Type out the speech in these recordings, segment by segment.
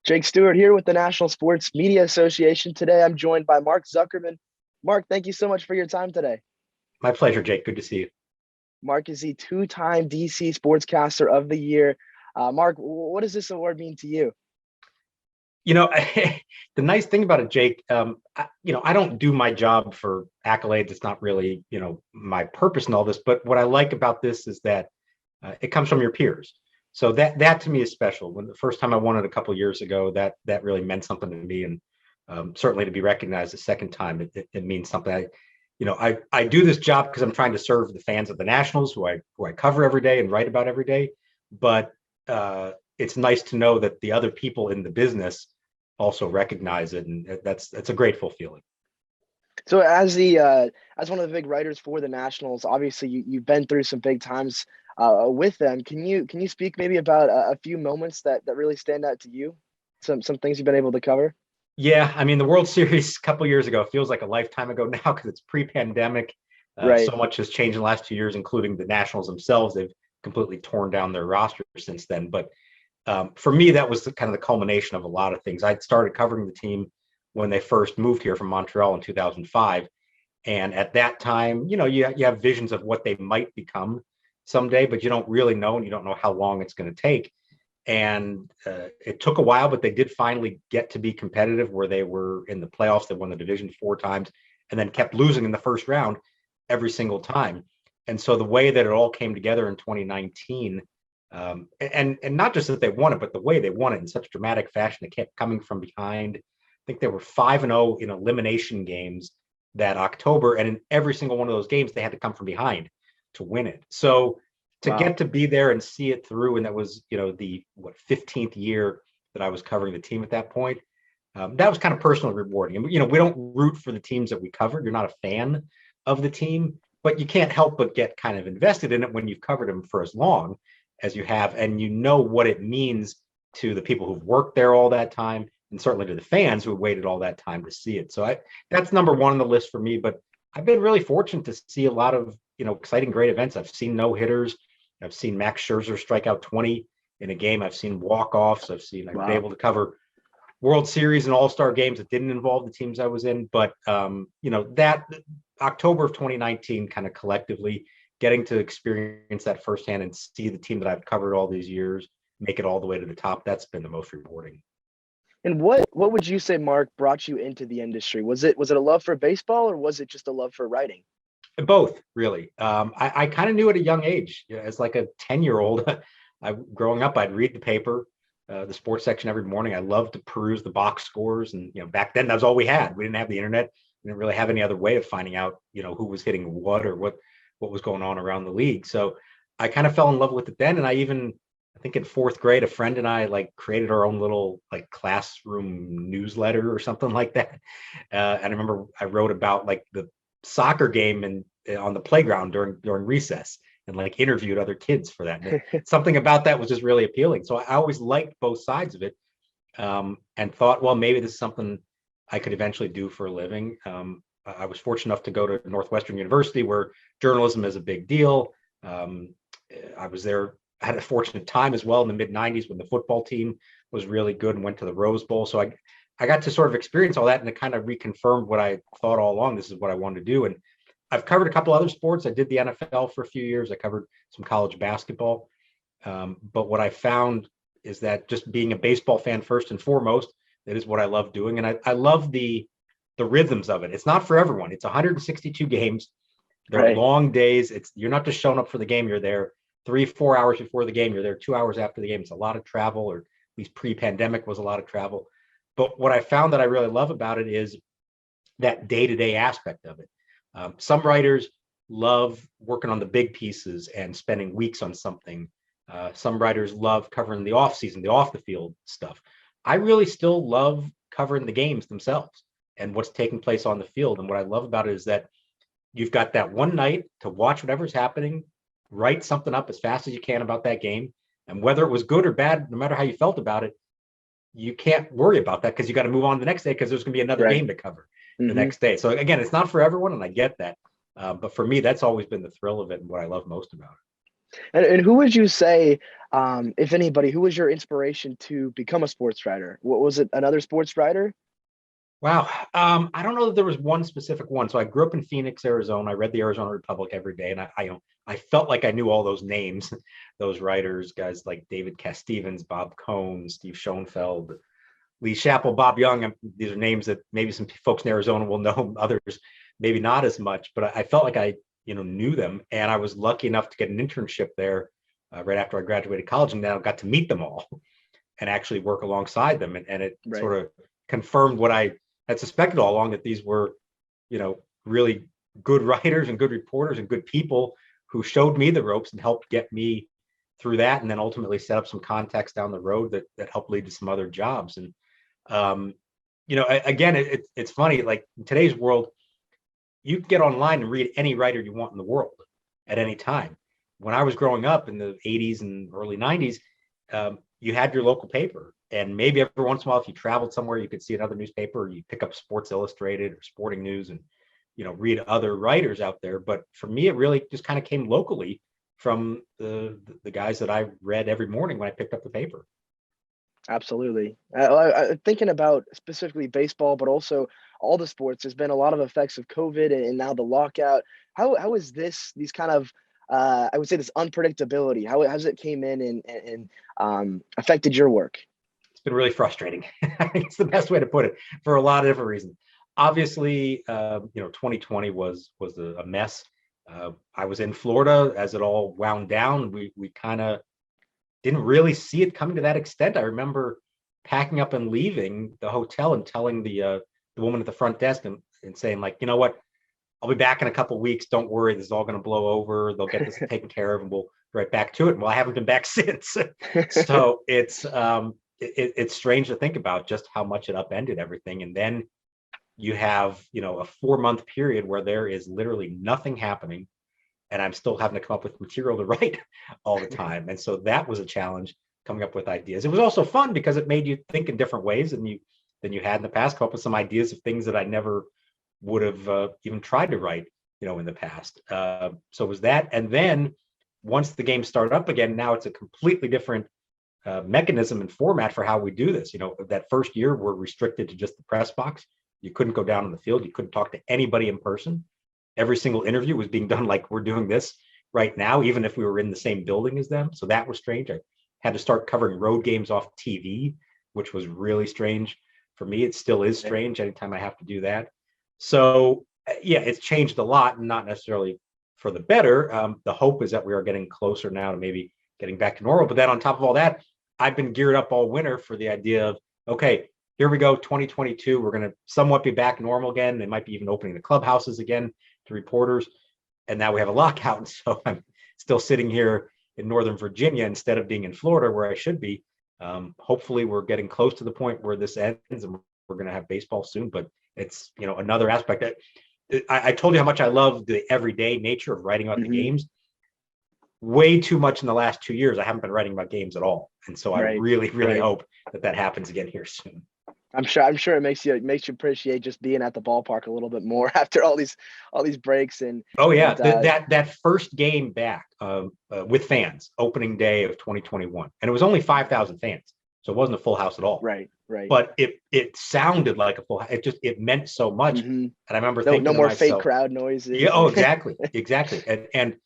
Jake Stuart here with the National Sports Media Association. Today I'm joined by Mark Zuckerman. Mark, thank you so much for your time today. My pleasure, Jake. Good to see you. Mark is the two-time DC Sportscaster of the Year. Mark, what does this award mean to you? You know, the nice thing about it, Jake, I don't do my job for accolades. It's not really, my purpose in all this. But what I like about this is that it comes from your peers. So that to me is special. When the first time I won it a couple of years ago, that really meant something to me, and certainly to be recognized the second time, it means something. I do this job because I'm trying to serve the fans of the Nationals, who I cover every day and write about every day. But it's nice to know that the other people in the business also recognize it, and that's a grateful feeling. So as one of the big writers for the Nationals, obviously you've been through some big times with them. Can you speak maybe about a few moments that really stand out to you? Some things you've been able to cover? Yeah, I mean, the World Series a couple of years ago feels like a lifetime ago now because it's pre-pandemic. Right. So much has changed in the last 2 years, including the Nationals themselves. They've completely torn down their roster since then. But for me, that was kind of the culmination of a lot of things. I'd started covering the team when they first moved here from Montreal in 2005. And at that time, you have visions of what they might become someday, but you don't really know, and you don't know how long it's going to take. And it took a while, but they did finally get to be competitive, where they were in the playoffs. They won the division 4 times and then kept losing in the first round every single time. And so the way that it all came together in 2019, and not just that they won it, but the way they won it in such dramatic fashion, they kept coming from behind. I think they were 5-0 in elimination games that October, and in every single one of those games, they had to come from behind to win it. So to get to be there and see it through, and that was, the 15th year that I was covering the team at that point, that was kind of personally rewarding. And, we don't root for the teams that we covered. You're not a fan of the team, but you can't help but get kind of invested in it when you've covered them for as long as you have, and you know what it means to the people who've worked there all that time, and certainly to the fans who waited all that time to see it. So that's number one on the list for me. But I've been really fortunate to see a lot of, exciting, great events. I've seen no hitters. I've seen Max Scherzer strike out 20 in a game. I've seen walk-offs. I've been able to cover World Series and All-Star games that didn't involve the teams I was in. But, that October of 2019, kind of collectively getting to experience that firsthand and see the team that I've covered all these years make it all the way to the top, that's been the most rewarding. And what would you say, Mark, brought you into the industry? Was it a love for baseball, or was it just a love for writing? Both, really. I kind of knew at a young age, as like a 10-year-old, growing up, I'd read the paper, the sports section every morning. I loved to peruse the box scores. And, back then that was all we had. We didn't have the internet. We didn't really have any other way of finding out, who was hitting what, or what was going on around the league. So I kind of fell in love with it then. And I think in fourth grade, a friend and I created our own little classroom newsletter or something like that. And I remember I wrote about the soccer game and on the playground during recess, and interviewed other kids for that. Something about that was just really appealing. So I always liked both sides of it, and thought, well, maybe this is something I could eventually do for a living. I was fortunate enough to go to Northwestern University, where journalism is a big deal. I was there. I had a fortunate time as well in the mid-90s when the football team was really good and went to the Rose Bowl. So I got to sort of experience all that, and it kind of reconfirmed what I thought all along. This is what I wanted to do. And I've covered a couple other sports. I did the NFL for a few years. I covered some college basketball. But what I found is that just being a baseball fan first and foremost, that is what I love doing. And I love the rhythms of it. It's not for everyone. It's 162 games. They're long days. You're not just showing up for the game. You're there 3-4 hours before the game. You're there 2 hours after the game. It's a lot of travel, or at least pre-pandemic was a lot of travel. But what I found that I really love about it is that day-to-day aspect of it. Some writers love working on the big pieces and spending weeks on something. Some writers love covering the off season, the off the field stuff. I really still love covering the games themselves and what's taking place on the field. And what I love about it is that you've got that one night to watch whatever's happening, write something up as fast as you can about that game. And whether it was good or bad, no matter how you felt about it, you can't worry about that because you got to move on the next day, because there's going to be another game to cover the next day. So again, it's not for everyone, and I get that. But for me, that's always been the thrill of it and what I love most about it. And who would you say If anybody, who was your inspiration to become a sports writer? What was it? Another sports writer? Wow. I don't know that there was one specific one. So I grew up in Phoenix, Arizona. I read the Arizona Republic every day, and I felt like I knew all those names, those writers, guys like David Castevens, Bob Cohn, Steve Schoenfeld, Lee Chappell, Bob Young. These are names that maybe some folks in Arizona will know, others maybe not as much. But I felt like I knew them, and I was lucky enough to get an internship there right after I graduated college, and now got to meet them all and actually work alongside them, and it Right. sort of confirmed what I had suspected all along, that these were, really good writers and good reporters and good people who showed me the ropes and helped get me through that, and then ultimately set up some contacts down the road that helped lead to some other jobs. And again, it's funny, like in today's world, you can get online and read any writer you want in the world at any time. When I was growing up in the 80s and early 90s, you had your local paper, and maybe every once in a while, if you traveled somewhere, you could see another newspaper, or you pick up Sports Illustrated or Sporting News and read other writers out there. But for me, it really just kind of came locally from the guys that I read every morning when I picked up the paper. Absolutely. Thinking about specifically baseball, but also all the sports, there's been a lot of effects of COVID and now the lockout. How is these kind of I would say this unpredictability? How has it came in and affected your work? It's been really frustrating. I think it's the best way to put it, for a lot of different reasons. Obviously, 2020 was a mess. I was in Florida as it all wound down. We kind of didn't really see it coming to that extent. I remember packing up and leaving the hotel and telling the woman at the front desk and saying, like, you know what, I'll be back in a couple of weeks. Don't worry, this is all going to blow over. They'll get this taken care of, and we'll be right back to it. Well, I haven't been back since. So it's strange to think about just how much it upended everything. And then you have a 4-month period where there is literally nothing happening, and I'm still having to come up with material to write all the time. And so that was a challenge, coming up with ideas. It was also fun because it made you think in different ways than you had in the past, come up with some ideas of things that I never would have even tried to write, in the past. So it was that. And then once the game started up again, now it's a completely different mechanism and format for how we do this. That first year, we're restricted to just the press box. You couldn't go down on the field. You couldn't talk to anybody in person. Every single interview was being done like we're doing this right now, even if we were in the same building as them. So that was strange. I had to start covering road games off TV, which was really strange for me. It still is strange anytime I have to do that. So yeah, it's changed a lot, and not necessarily for the better. The hope is that we are getting closer now to maybe getting back to normal. But then on top of all that, I've been geared up all winter for the idea of, okay, here we go, 2022. We're going to somewhat be back normal again. They might be even opening the clubhouses again to reporters. And now we have a lockout. And so I'm still sitting here in Northern Virginia instead of being in Florida, where I should be. Hopefully we're getting close to the point where this ends and we're going to have baseball soon. But it's, another aspect that I told you how much I love the everyday nature of writing about the games. Way too much in the last 2 years. I haven't been writing about games at all. And so I really hope that happens again here soon. I'm sure it makes you appreciate just being at the ballpark a little bit more after all these breaks. And that first game back with fans, opening day of 2021, and it was only 5,000 fans, so it wasn't a full house at all. Right. But it sounded like a full house. It meant so much. And I remember thinking, no more to myself, fake crowd noises. Yeah. Oh, exactly. And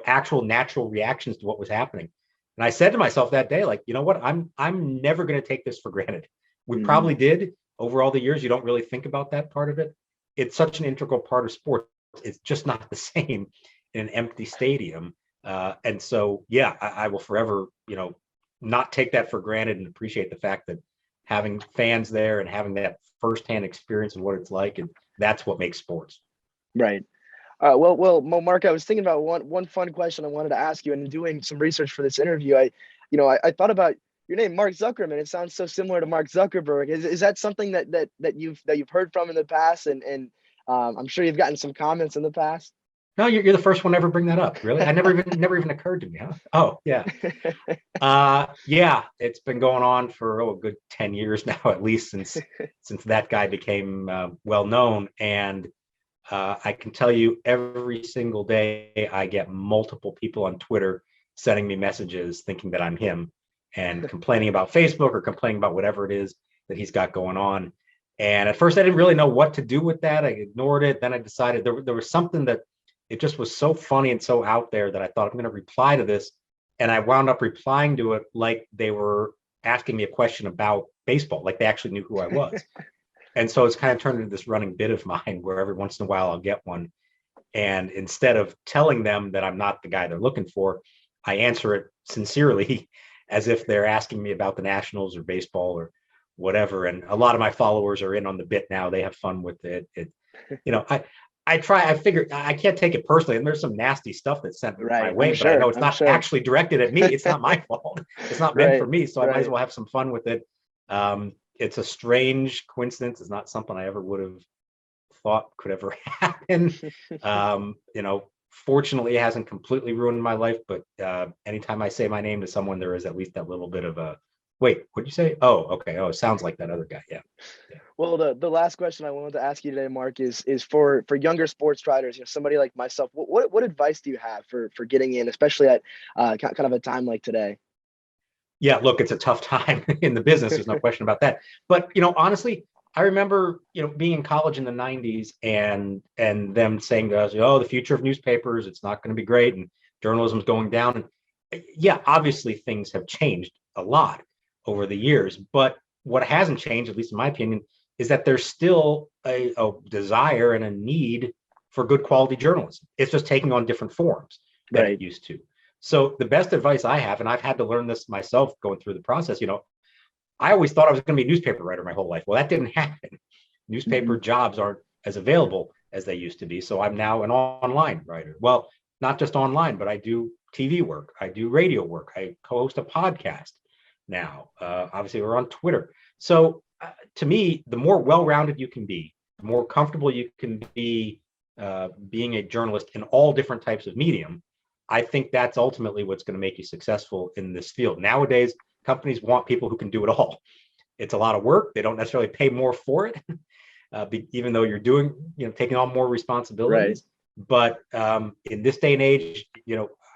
actual natural reactions to what was happening. And I said to myself that day, like, you know what, I'm never going to take this for granted. We probably did over all the years. You don't really think about that part of it. It's such an integral part of sports. It's just not the same in an empty stadium. And so, yeah, I will forever, not take that for granted, and appreciate the fact that having fans there and having that firsthand experience of what it's like, and that's what makes sports. Right. Well, Mark, I was thinking about one fun question I wanted to ask you, and doing some research for this interview, I thought about your name, Mark Zuckerman. It sounds so similar to Mark Zuckerberg. Is that something that you've heard from in the past, and I'm sure you've gotten some comments in the past? No, you're the first one to ever bring that up. Really, I never even occurred to me. Huh? Oh, yeah. Yeah, it's been going on for a good 10 years now, at least since that guy became well known. And I can tell you, every single day I get multiple people on Twitter sending me messages thinking that I'm him and complaining about Facebook or complaining about whatever it is that he's got going on. And at first I didn't really know what to do with that. I ignored it. Then I decided there was something that it just was so funny and so out there that I thought I'm going to reply to this. And I wound up replying to it like they were asking me a question about baseball, like they actually knew who I was. And so it's kind of turned into this running bit of mine where every once in a while I'll get one. And instead of telling them that I'm not the guy they're looking for, I answer it sincerely as if they're asking me about the Nationals or baseball or whatever. And a lot of my followers are in on the bit now. They have fun with it. I figure I can't take it personally. And there's some nasty stuff that's sent my way, but I know it's not actually directed at me. It's not my fault. It's not meant for me. So I might as well have some fun with it. It's a strange coincidence. It's not something I ever would have thought could ever happen. Fortunately, it hasn't completely ruined my life, but anytime I say my name to someone, there is at least that little bit of a, wait, what'd you say? Oh, okay. Oh, it sounds like that other guy. Yeah. Well, the last question I wanted to ask you today, Mark, is for younger sports writers, somebody like myself. What advice do you have for getting in, especially at kind of a time like today? Yeah, look, it's a tough time in the business. There's no question about that. But honestly, I remember being in college in the 90s and them saying to us, the future of newspapers, it's not going to be great, and journalism's going down. And yeah, obviously things have changed a lot over the years, but what hasn't changed, at least in my opinion, is that there's still a desire and a need for good quality journalism. It's just taking on different forms than it used to. So the best advice I have, and I've had to learn this myself going through the process, I always thought I was going to be a newspaper writer my whole life. Well, that didn't happen. Newspaper jobs aren't as available as they used to be. So I'm now an online writer. Well, not just online, but I do TV work. I do radio work. I co-host a podcast now. Obviously, we're on Twitter. So to me, the more well-rounded you can be, the more comfortable you can be being a journalist in all different types of medium, I think that's ultimately what's going to make you successful in this field. Nowadays, companies want people who can do it all. It's a lot of work. They don't necessarily pay more for it, even though you're doing, taking on more responsibilities. Right. But in this day and age,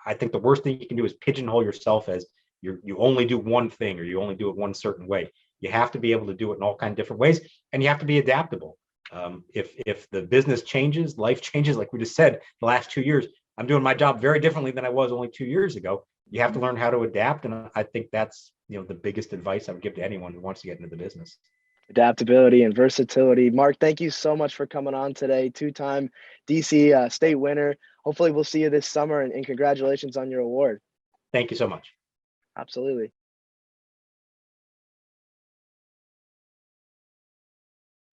I think the worst thing you can do is pigeonhole yourself as you only do one thing or you only do it one certain way. You have to be able to do it in all kinds of different ways, and you have to be adaptable. If the business changes, life changes, like we just said, the last 2 years, I'm doing my job very differently than I was only 2 years ago. You have to learn how to adapt. And I think that's, the biggest advice I would give to anyone who wants to get into the business. Adaptability and versatility. Mark, thank you so much for coming on today. Two-time DC state winner. Hopefully we'll see you this summer, and congratulations on your award. Thank you so much. Absolutely.